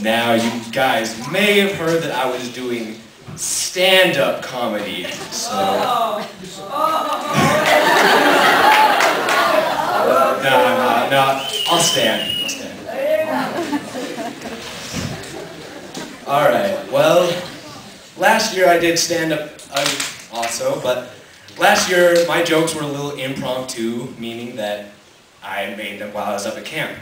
Now, you guys may have heard that I was doing stand-up comedy, so... No, I'll stand. Alright, well, last year I did stand-up also, but last year my jokes were a little impromptu, meaning that I made them while I was up at camp.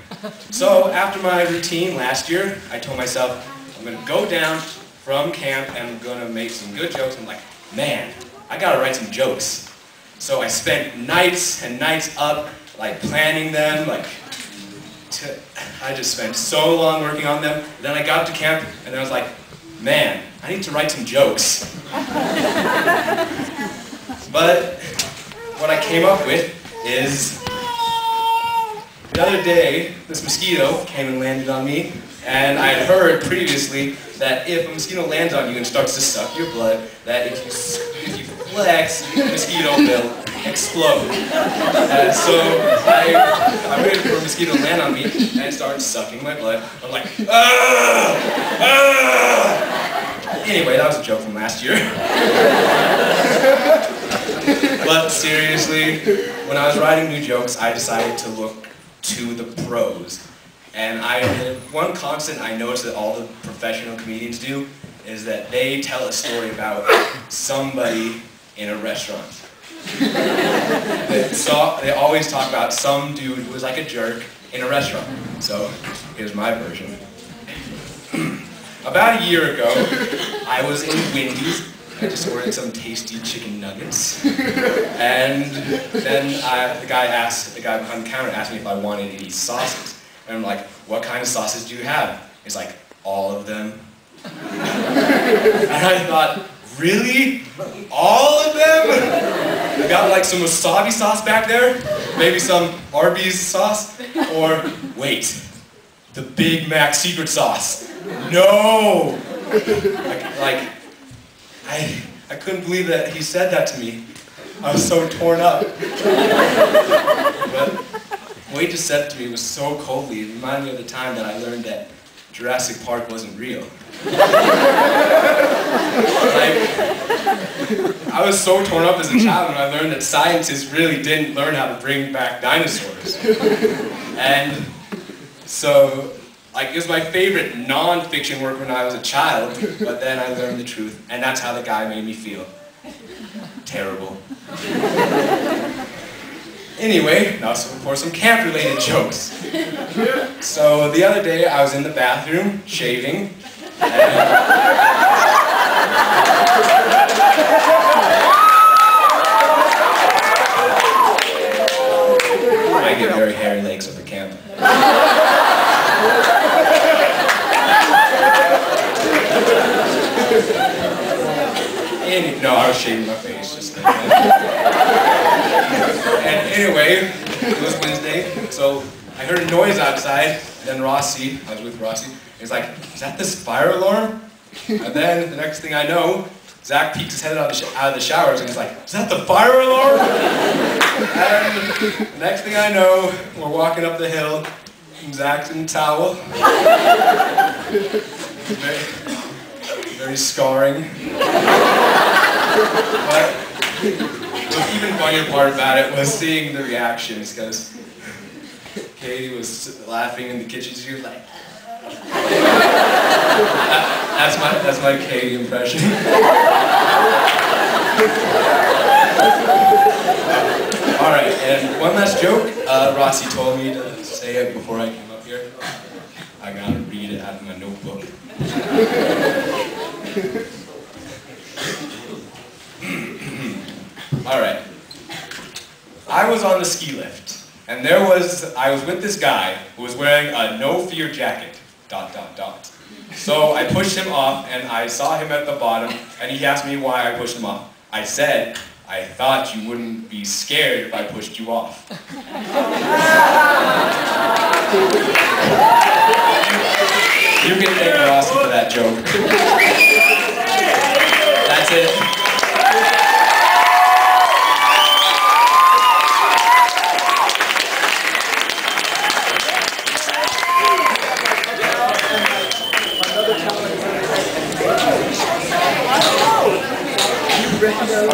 So after my routine last year, I told myself, I'm going to go down from camp and I'm going to make some good jokes. I'm like, man, I got to write some jokes. So I spent nights and nights up, like planning them, I just spent so long working on them. Then I got to camp and I was like, man, I need to write some jokes. But what I came up with is, the other day, this mosquito came and landed on me, and I had heard previously that if a mosquito lands on you and starts to suck your blood, that if you flex, the mosquito will explode. So I waited for a mosquito to land on me, and it started sucking my blood. I'm like, ah! Ah! Anyway, that was a joke from last year. But seriously, when I was writing new jokes, I decided to look to the pros. And one constant I noticed that all the professional comedians do is that they tell a story about somebody in a restaurant. They always talk about some dude who was like a jerk in a restaurant. So here's my version. About a year ago, I was in Wendy's. I just ordered some tasty chicken nuggets. And then the guy behind the counter asked me if I wanted any sauces. And I'm like, what kind of sauces do you have? He's like, all of them. And I thought, really? All of them? I got like some wasabi sauce back there? Maybe some Arby's sauce? Or, wait, the Big Mac secret sauce. No! I couldn't believe that he said that to me. I was so torn up. But the way he just said it to me was so coldly. It reminded me of the time that I learned that Jurassic Park wasn't real. I was so torn up as a child when I learned that scientists really didn't learn how to bring back dinosaurs. And so, it was my favorite non-fiction work when I was a child, but then I learned the truth, and that's how the guy made me feel. Terrible. Anyway, now for some camp-related jokes. So the other day, I was in the bathroom, shaving, and... I get very hairy legs up at camp. No, I was shaving my face just like that. And anyway, it was Wednesday, so I heard a noise outside, and then Rossi, I was with Rossi, he's like, is that this fire alarm? And then the next thing I know, Zach peeks his head out of the showers and he's like, is that the fire alarm? And the next thing I know, we're walking up the hill, and Zach's in a towel. Very scarring. But the even funnier part about it was seeing the reactions, because Katie was laughing in the kitchen. She was like, that's my Katie impression. All right, and one last joke. Rossi told me to say it before I came up here. I gotta read it out of my notebook. All right. I was on the ski lift, and I was with this guy who was wearing a no-fear jacket, ... So I pushed him off, and I saw him at the bottom, and he asked me why I pushed him off. I said, I thought you wouldn't be scared if I pushed you off. You can thank Rossi for that joke. That's it.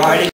riding